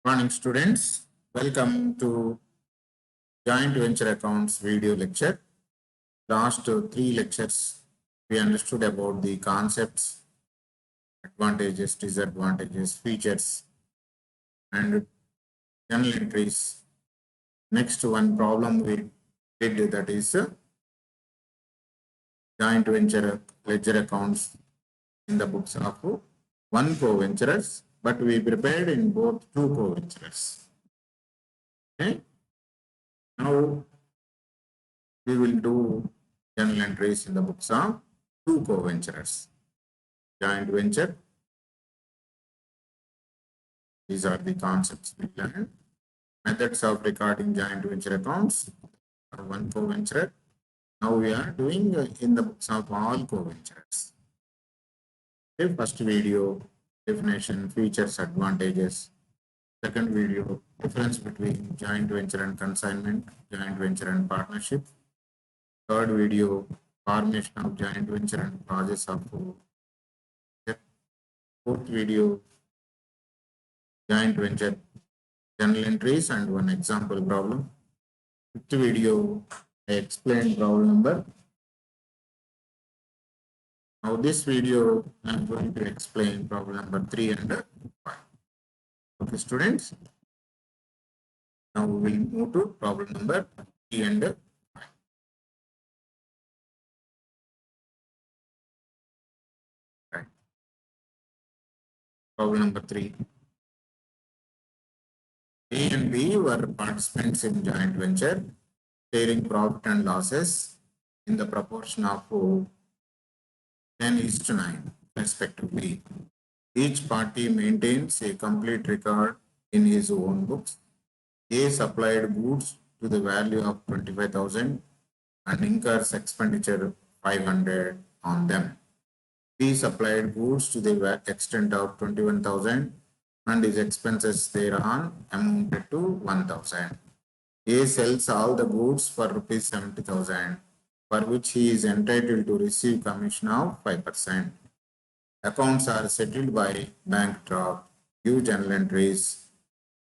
Morning students, welcome to joint venture accounts video lecture. Last three lectures we understood about the concepts, advantages, disadvantages, features and journal entries. Next one problem we did, that is joint venture ledger accounts in the books of one co-venturers, but we prepared in both two co-venturers. Okay. Now we will do journal entries in the books of two co-venturers. Joint venture, these are the concepts we learned. Methods of recording joint venture accounts for one co-venturer. Now we are doing in the books of all co-venturers. Okay, first video, definition, features, advantages. Second video, difference between joint venture and consignment, joint venture and partnership. Third video, formation of joint venture and process of. Fourth video, joint venture journal entries and one example problem. Fifth video, I explained problem number. Now this video, I am going to explain problem number 3 and 5. Okay, students. Now we will move to problem number 3 and 5. Right. Problem number 3. A and B were participants in joint venture, sharing profit and losses in the proportion of 10:9 respectively. Each party maintains a complete record in his own books. A supplied goods to the value of 25,000 and incurs expenditure 500 on them. B supplied goods to the extent of 21,000 and his expenses thereon amounted to 1,000. A sells all the goods for rupees 70,000, for which he is entitled to receive commission of 5%. Accounts are settled by bank draft, give journal entries,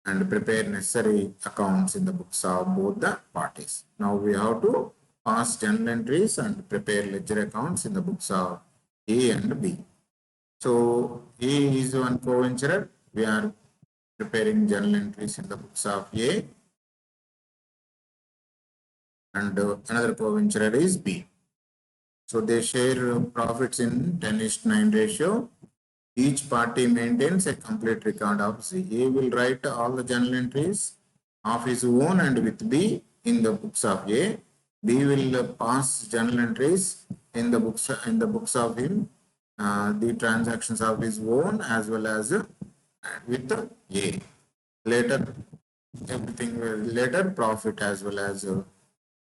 and prepare necessary accounts in the books of both the parties. Now we have to pass journal entries and prepare ledger accounts in the books of A and B. So A is one co-venturer. We are preparing journal entries in the books of A, and another co-venturer is B. So they share profits in 10:9 ratio. Each party maintains a complete record of C. A will write all the journal entries of his own and with B in the books of A. B will pass journal entries in the books of him, the transactions of his own as well as with A. Later, later profit as well as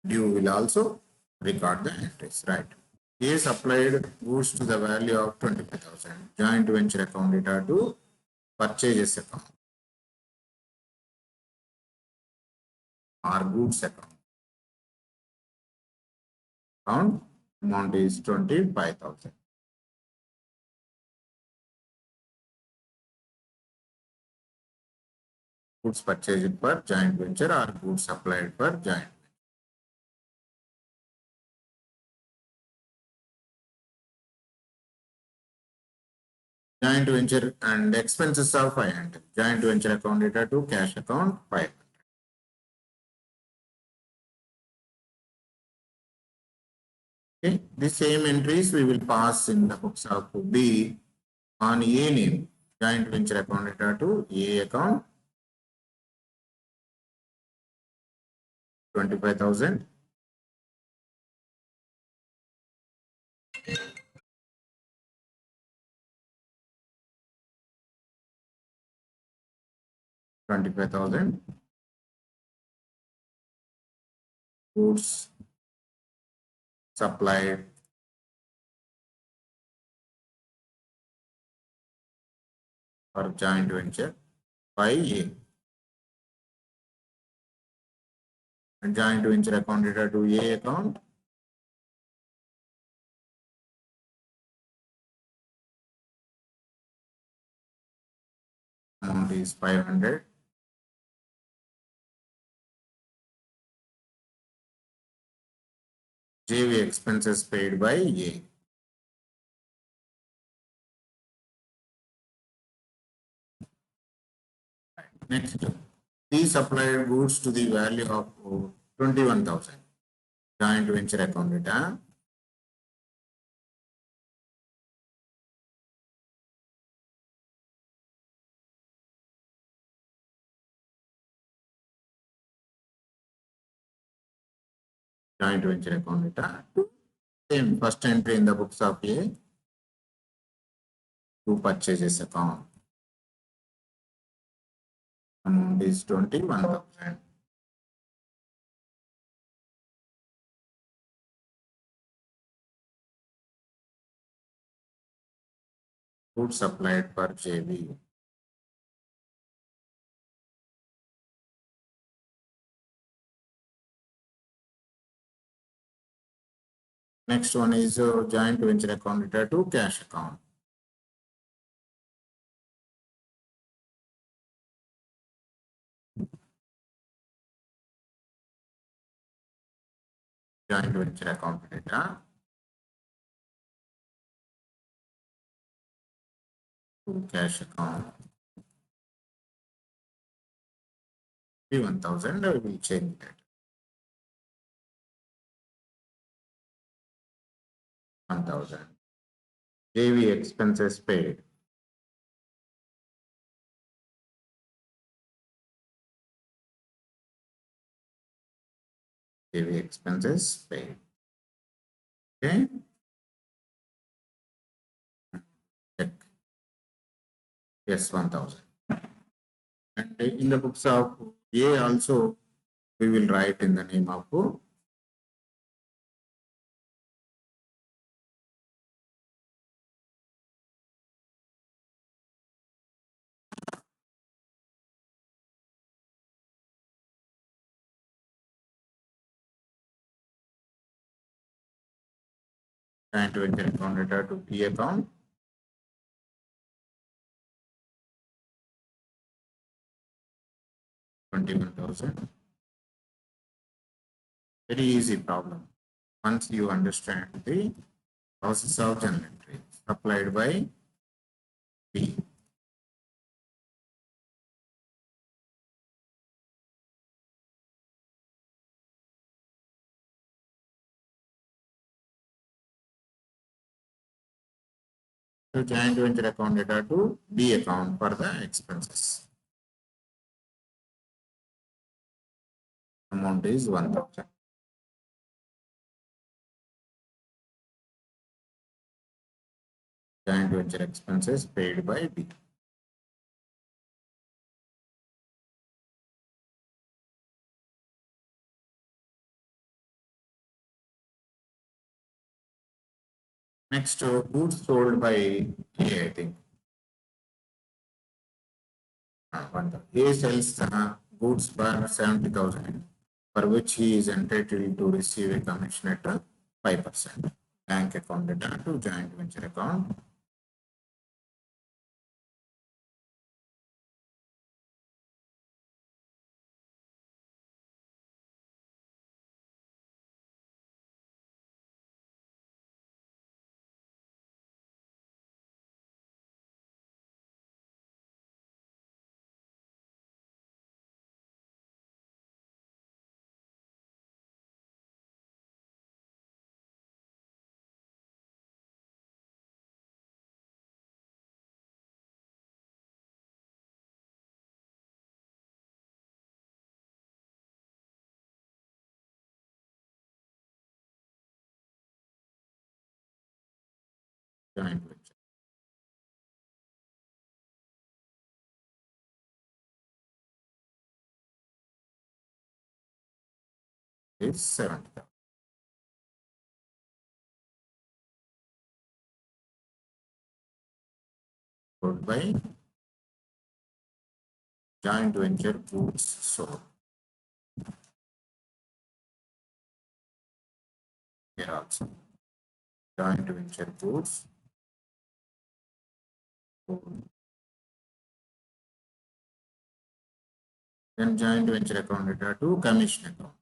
due will also record the entries, right? A supplied goods to the value of 25,000. Joint venture account data to purchases account or goods account. Account amount is 25,000. Goods purchased per joint venture or goods supplied per joint. Joint venture and expenses of 500. Joint venture account data to cash account 500. Okay, the same entries we will pass in the books of B on A name. Joint venture account data to A account 25,000. Goods supplied for joint venture by A. And joint venture account data to A account amount is 500. JV expenses paid by A. Next, he supplied goods to the value of 21,000. Joint venture account data. Joint venture account data. Same first entry in the books of A. To purchases account. Amount is 21,000. Goods supplied per JV. Next one is joint venture account data to cash account. Joint venture account data to cash account. 1,000, I will change that. 1,000. JV expenses paid. JV expenses paid. Okay. Check. Yes, 1,000. And in the books of A also, we will write in the name of joint venture account data to P account. $21,000. Very easy problem. Once you understand the process of journal entry supplied by P. So joint venture account data to B account for the expenses. Amount is 1,000. Joint venture expenses paid by B. Next, goods sold by A, I think. A sells goods for 70,000, for which he is entitled to receive a commission at 5%. Bank account data to joint venture account. Joint venture is 70,000. Sold by joint venture goods sold. Here also joint venture goods sold. Then joint venture account data to commission account.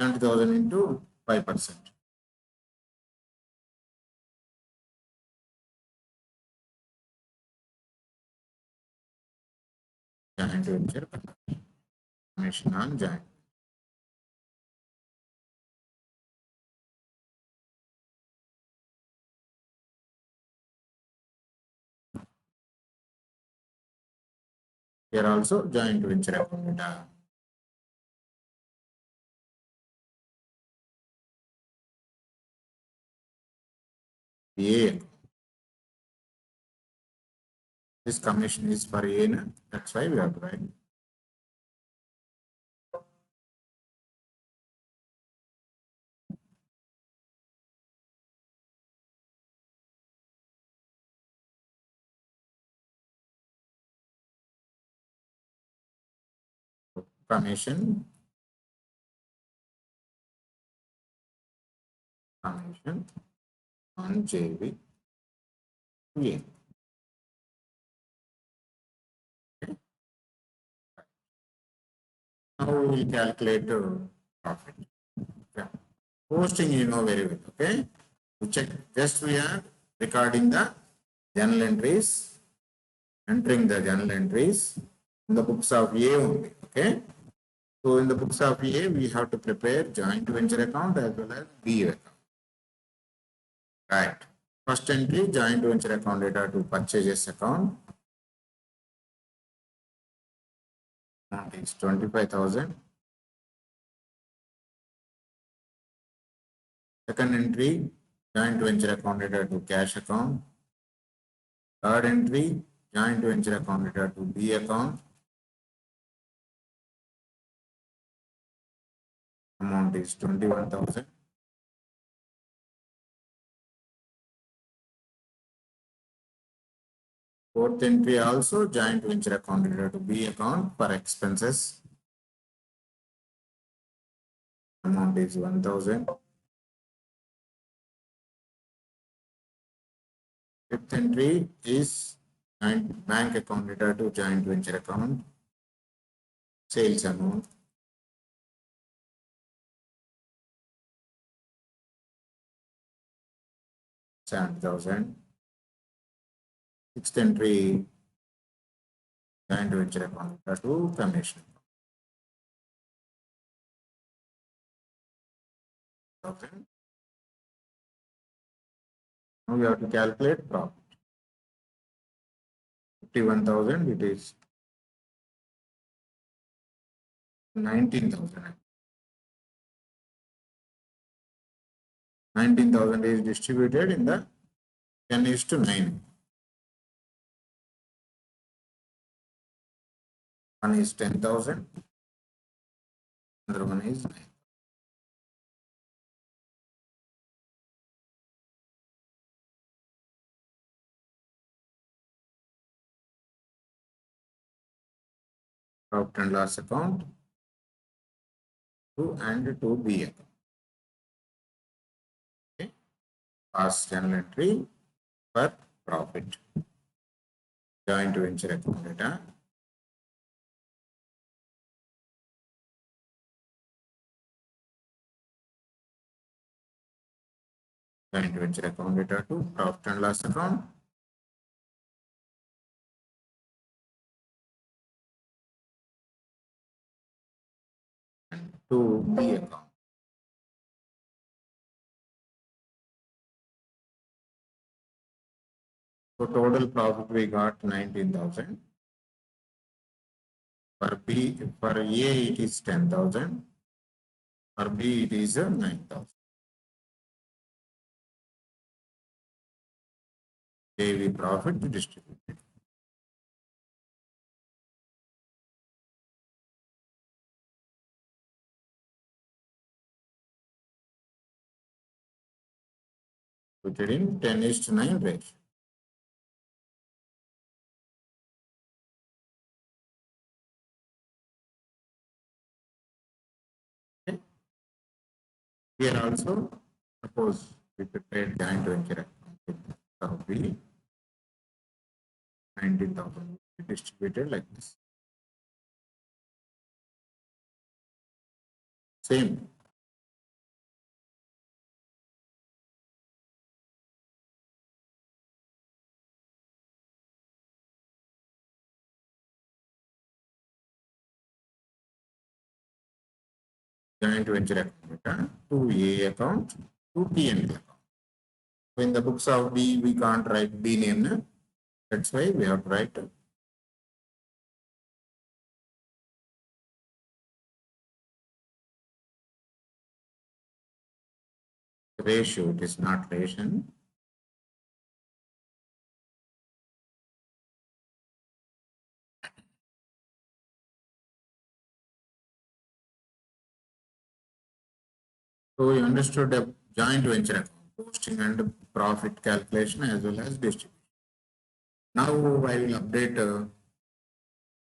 70,000 into 5%. Joint venture commission on joint. Here also joint venture account data. A. This commission is for A. That's why we have to write. Commission on JV A. Now we will calculate profit. Okay. Posting you know very well. Okay. We check. Just we are recording the journal entries, entering the journal entries in the books of A only. Okay. So in the books of A, we have to prepare joint venture account as well as B account. Right. First entry, joint venture account data to purchases account. Amount is 25,000. Second entry, joint venture account data to cash account. Third entry, joint venture account data to B account. Amount is 21,000. Fourth entry also joint venture account data to B account for expenses. Amount is 1,000. Fifth entry is bank account data to joint venture account. Sales amount. $7,000. Sixth entry, joint venture account data to commission. $1,000. Now we have to calculate profit. 51,000, it is 19,000. 19,000 is distributed in the 10:9. One is 10,000, another one is 9. Profit and loss account to and to B account. Okay. Past journal entry for profit. Joint venture account data. Joint venture account data to profit and loss account. And to B account. So total profit we got 19,000. For B, for A it is 10,000. For B it is 9,000. JV profit distributed. Put it in 10:9 ratio. Okay. Here also, suppose we prepared joint venture account of B, 19,000 distributed like this. Same. joint venture account to A account to P&L account. So in the books of B, we can't write B name. Na? That's why we have to write ratio. It is not ration. So we understood a joint venture account, posting and profit calculation as well as distribution. Now I will update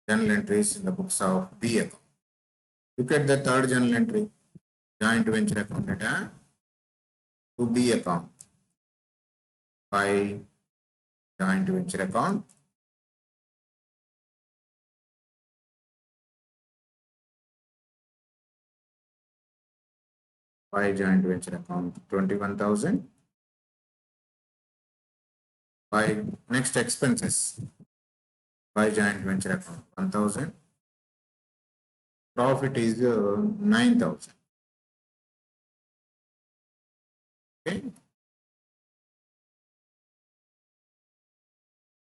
journal entries in the books of B account. Look at the third journal entry, joint venture account data to B account by joint venture account. By joint venture account 21,000. By next expenses by joint venture account 1,000. Profit is 9,000. Okay.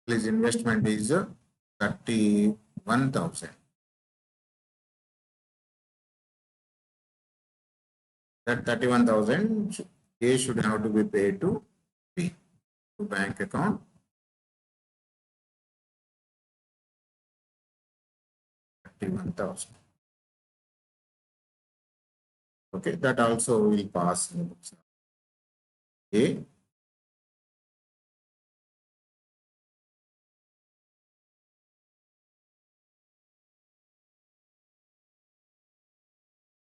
His investment is 31,000. That 31,000 A should have to be paid to B, to bank account. 31,000. Okay, that also will pass in the books. A.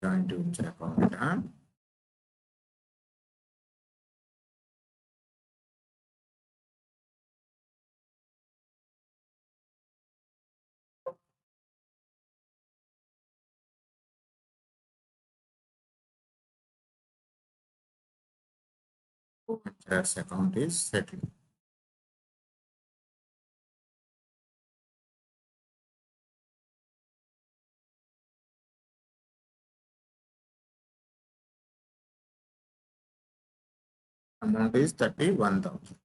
Joint venture account. Ventures account is settled. Amount is 31,000.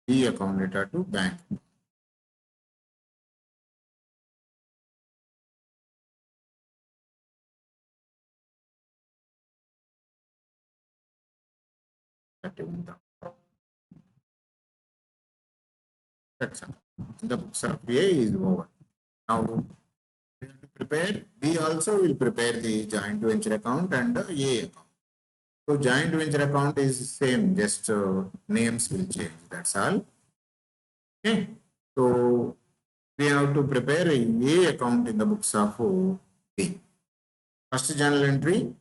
B account data to bank. That's all. The books of A is over. Now we have to prepare. B also will prepare the joint venture account and the A account. So joint venture account is same, just names will change. That's all. Okay. So we have to prepare a A account in the books of B. First journal entry,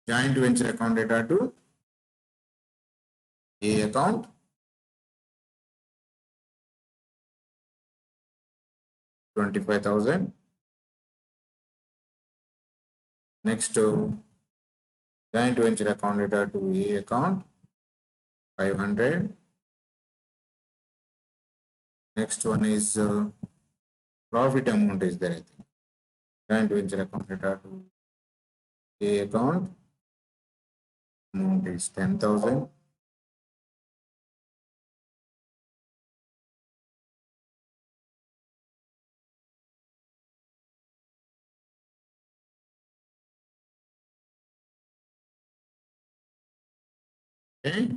joint venture account data to A account. $25,000. Next, joint venture account data to A account, 500. Next one is profit amount is there, I think. Joint venture account data to A account, amount is 10,000. Okay.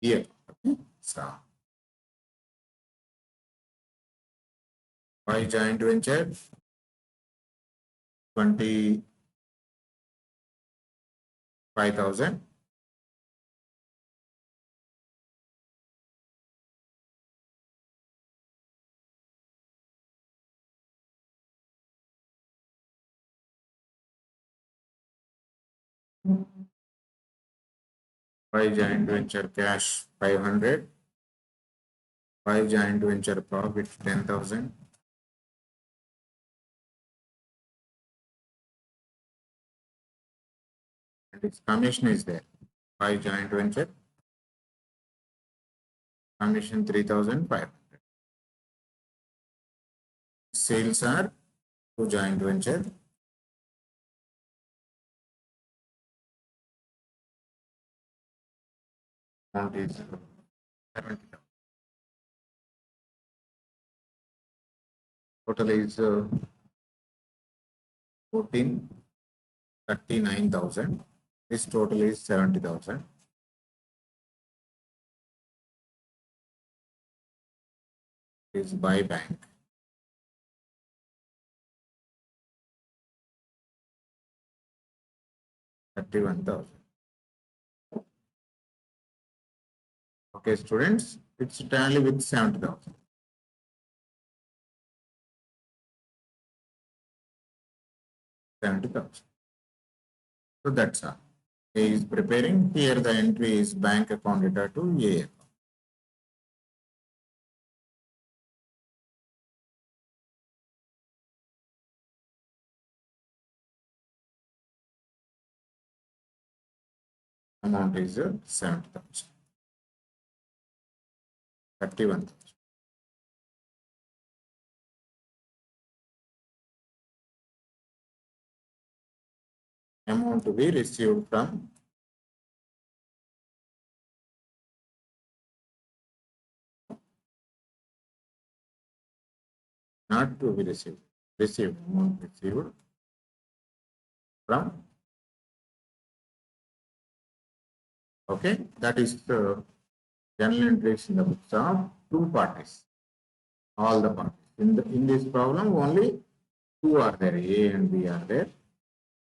Here. Okay. So, by joint venture, 25,000. By joint venture cash, 500. By joint venture profit 10,000. And its commission is there. By joint venture, commission 3,500. Sales are to joint venture. Amount is 70,000. Total is 39,000. This total is 70,000. Is by bank. $31,000. Okay, students, it's tally with 70,000. 70,000. So that's all. A is preparing. Here the entry is bank account data to A account. Amount is 70,000. 31,000. Amount to be received from not to be received. Received. Amount received from. Okay, that is the general entries in the books of two parties. All the parties. In this problem, only two are there. A and B are there.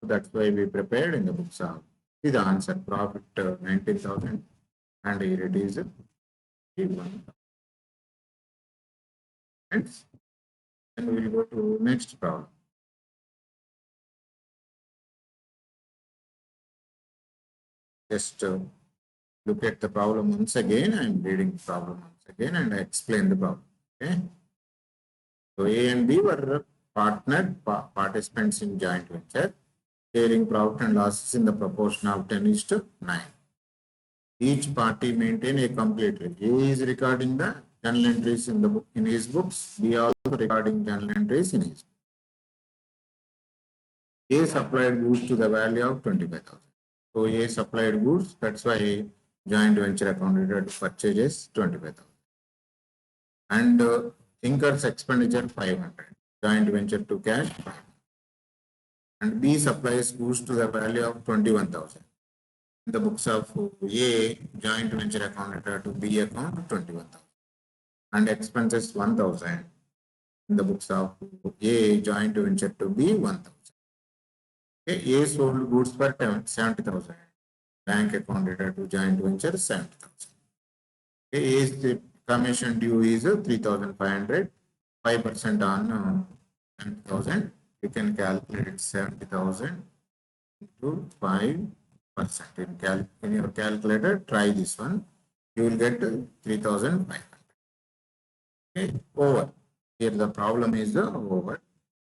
So that's why we prepared in the books of. See the answer. Profit 19,000 and here it is 1. Then we will go to next problem. Just look at the problem once again. I am reading the problem once again and I explain the problem. Okay. So A and B were partnered participants in joint venture, sharing profit and losses in the proportion of 10:9. Each party maintain a complete record. A is recording the journal entries in the book in his books. B also recording journal entries in his. A supplied goods to the value of 25,000. So A supplied goods. That's why joint venture account to purchases 25,000. And incurs expenditure 500. Joint venture to cash 500. And B supplies goods to the value of 21,000. In the books of A, joint venture account to B account 21,000. And expenses 1,000. In the books of A, joint venture to B 1,000. Okay, A sold goods for 70,000. Bank account to joint venture 70,000. Okay, A's commission due is 3,500. 5% on 70,000. You can calculate 70,000 into 5%. In your calculator, try this one. You will get 3,500. Okay, over. Here the problem is over.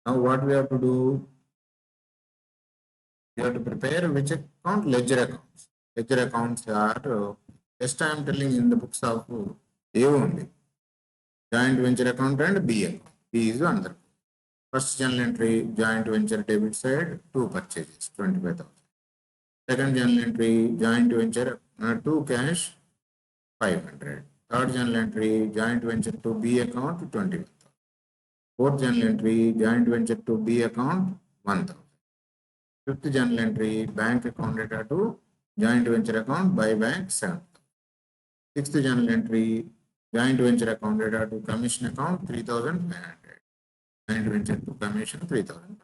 Now what we have to do? We have to prepare which account? Ledger accounts. Ledger accounts are, just I am telling in the books of A only. Joint venture account and B account. B is another. First journal entry, joint venture debit side, 2 purchases, 25,000. Second journal entry, joint venture to cash, 500. Third journal entry, joint venture to B account, 20,000. Fourth journal entry, joint venture to B account, 1,000. Fifth journal entry, bank account data to joint venture account by bank, 7,000. Sixth journal entry, joint venture account data to commission account, 3,500. Joint venture to commission, 3,000.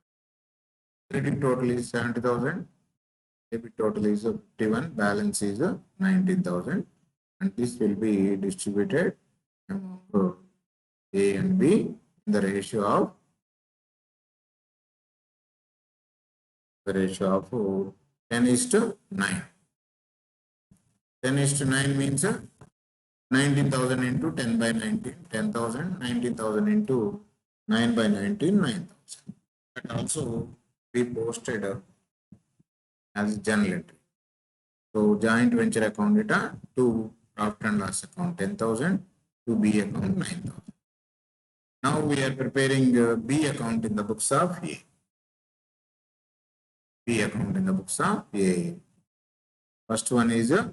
Credit total is 70,000. Debit total is 51. Balance is 19,000. And this will be distributed among A and B in the ratio of 10:9. 10:9 means 19,000 into 10 by 19, 10,000, 19,000 into 9 by 19, 9,000. That also be posted as journal entry. So joint venture account data to profit and loss account 10,000 to B account 9,000. Now we are preparing B account in the books of A. B account in the books of A. First one is a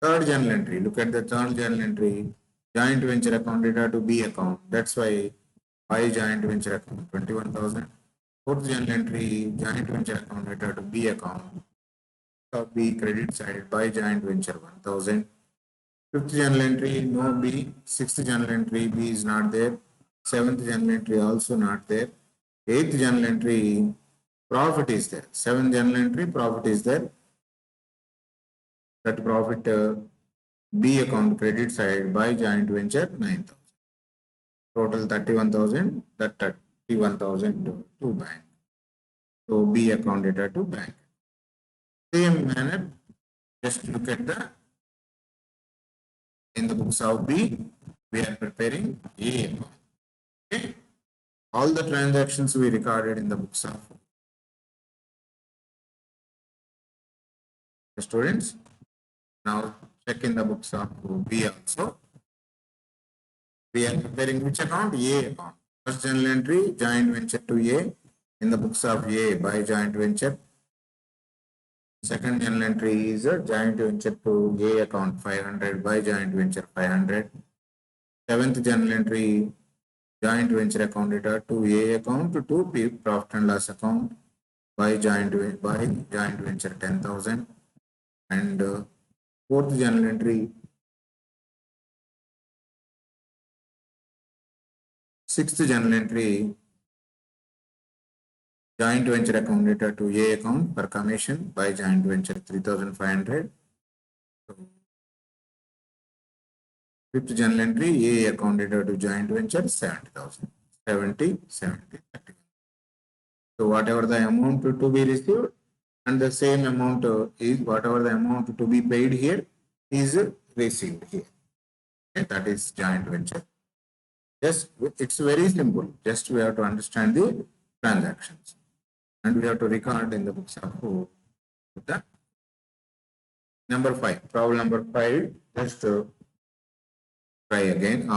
third journal entry. Look at the third journal entry. Joint venture account data to B account. That's why joint venture account 21,000. Fourth journal entry, joint venture account data to B account. B credit side by joint venture 1,000. Fifth journal entry, no B. Sixth journal entry, B is not there. Seventh journal entry, also not there. Eighth journal entry, profit is there. Seventh journal entry, profit is there. That profit B account credit side by joint venture 9,000. Total 31,000. That 31,000 to bank. So B account data to bank. Same manner, just look at the in the books of B, we are preparing A account. Okay. All the transactions we recorded in the books of the students. Now check in the books of B also. We are preparing which account? A account. First journal entry, joint venture to A in the books of A by joint venture. Second journal entry is a joint venture to A account 500 by joint venture 500. Seventh journal entry, joint venture account data to A account to P profit and loss account by joint venture 10,000. And fourth journal entry, sixth journal entry, joint venture account data to A account per commission by joint venture 3,500. Fifth journal entry, A account data to joint venture 70,000. 70, 70, 30. So whatever the amount to be received and the same amount is whatever the amount to be paid here is received here. Okay, that is joint venture. Just it's very simple. Just we have to understand the transactions, and we have to record in the books of the number 5. Problem number 5. Just try again.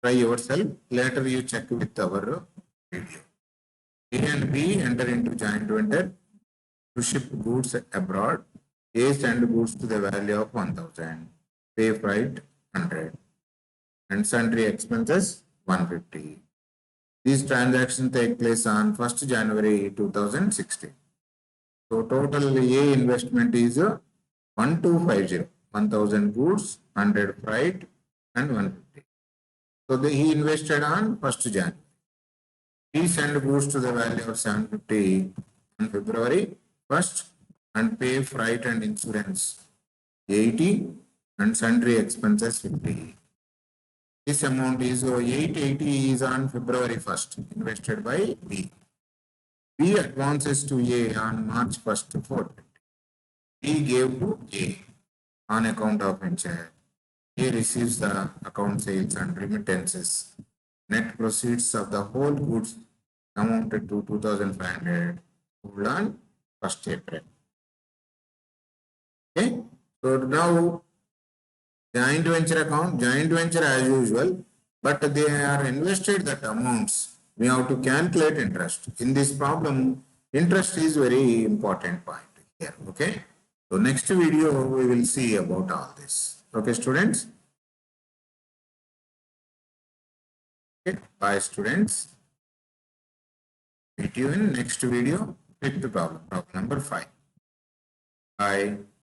Try yourself. Later you check with our video. A and B enter into joint venture to ship goods abroad. A send goods to the value of 1,000. Pay freight 100. And sundry expenses 150. These transactions take place on 1st January 2016. So total A investment is 1250. 1,000 goods, 100 freight, and 150. So he invested on 1st January. He sent goods to the value of 750 on February 1st and pay freight and insurance 80 and sundry expenses 50. This amount is 880 is on February 1st invested by B. B advances to A on March 1st 450. B gave to A on account of venture. A receives the account sales and remittances. Net proceeds of the whole goods amounted to 2,500 sold on 1st April. Okay, so now joint venture account, joint venture as usual, but they are invested that amounts. We have to calculate interest. In this problem, interest is very important point here. Okay, so next video we will see about all this. Okay, students. Okay, bye, students. Meet you in next video. Pick the problem number 5. Bye.